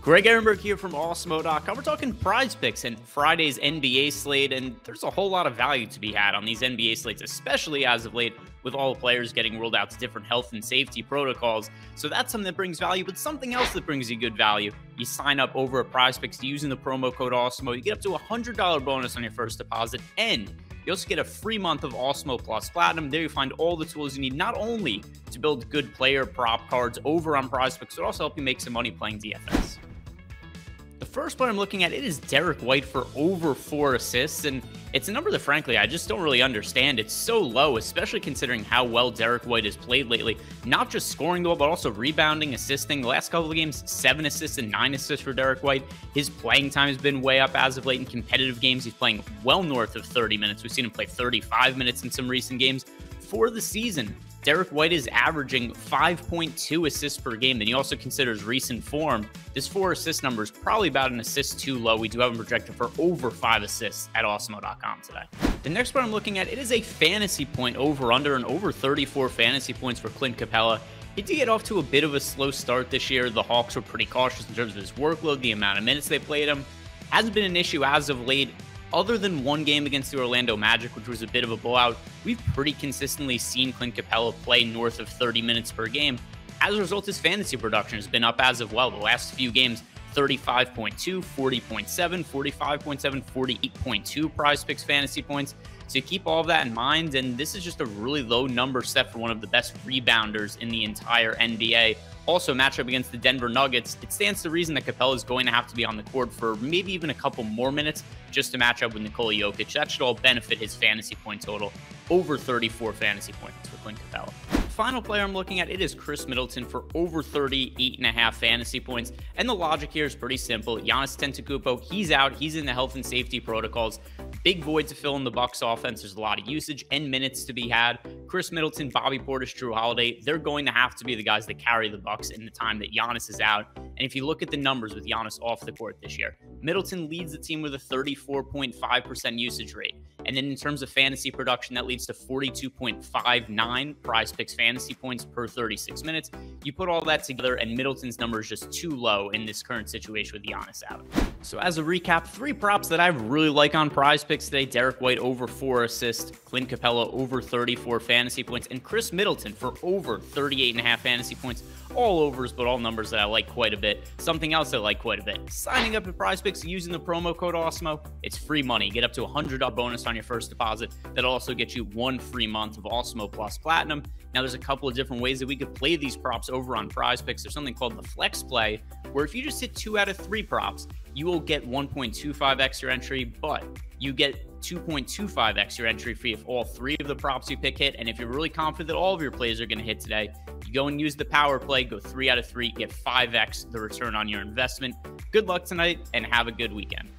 Greg Ehrenberg here from Awesemo.com. We're talking PrizePicks and Friday's NBA slate, and there's a whole lot of value to be had on these NBA slates, especially as of late with all the players getting ruled out to different health and safety protocols. So that's something that brings value, but something else that brings you good value. You sign up over at PrizePicks using the promo code Awesemo. You get up to a $100 bonus on your first deposit, and you also get a free month of Awesemo Plus Platinum. There you find all the tools you need, not only to build good player prop cards over on PrizePicks, but also help you make some money playing DFS. The first one I'm looking at, it is Derek White for over 4 assists, and it's a number that, frankly, I just don't really understand. It's so low, especially considering how well Derek White has played lately. Not just scoring the ball, but also rebounding, assisting. The last couple of games, 7 assists and 9 assists for Derek White. His playing time has been way up as of late in competitive games. He's playing well north of 30 minutes. We've seen him play 35 minutes in some recent games. For the season, Derek White is averaging 5.2 assists per game. Then he also considers recent form. This 4 assist number is probably about an assist too low. We do have him projected for over 5 assists at Awesemo.com today. The next one I'm looking at, it is a fantasy point over under and over 34 fantasy points for Clint Capela. He did get off to a bit of a slow start this year. The Hawks were pretty cautious in terms of his workload, the amount of minutes they played him. Hasn't been an issue as of late. Other than one game against the Orlando Magic, which was a bit of a blowout, we've pretty consistently seen Clint Capela play north of 30 minutes per game. As a result, his fantasy production has been up as of well. The last few games, 35.2, 40.7, 45.7, 48.2 PrizePicks fantasy points. So you keep all of that in mind, and this is just a really low number set for one of the best rebounders in the entire NBA. Also, matchup against the Denver Nuggets, it stands to reason that Capela is going to have to be on the court for maybe even a couple more minutes just to match up with Nikola Jokic. That should all benefit his fantasy point total, over 34 fantasy points for Clint Capela. Final player I'm looking at, it is Khris Middleton for over 38.5 fantasy points. And the logic here is pretty simple. Giannis Antetokounmpo, he's out. He's in the health and safety protocols. Big void to fill in the Bucks offense. There's a lot of usage and minutes to be had. Khris Middleton, Bobby Portis, Jrue Holiday, they're going to have to be the guys that carry the Bucks in the time that Giannis is out. And if you look at the numbers with Giannis off the court this year, Middleton leads the team with a 34.5% usage rate. And then in terms of fantasy production, that leads to 42.59 PrizePicks fantasy points per 36 minutes. You put all that together, and Middleton's number is just too low in this current situation with Giannis out. So as a recap, 3 props that I really like on PrizePicks today: Derek White over 4 assists, Clint Capela over 34 fantasy points, and Khris Middleton for over 38.5 fantasy points. All overs, but all numbers that I like quite a bit. Something else I like quite a bit: signing up at PrizePicks using the promo code Awesemo. It's free money. Get up to a $100 bonus on your first deposit. That'll also get you 1 free month of Awesemo Plus Platinum. Now, there's a couple of different ways that we could play these props over on PrizePicks. There's something called the Flex Play, where if you just hit 2 out of 3 props, you will get 1.25x your entry, but you get 2.25x your entry fee if all 3 of the props you pick hit. And if you're really confident that all of your plays are going to hit today, you go and use the power play, go 3 out of 3, get 5x the return on your investment. Good luck tonight and have a good weekend.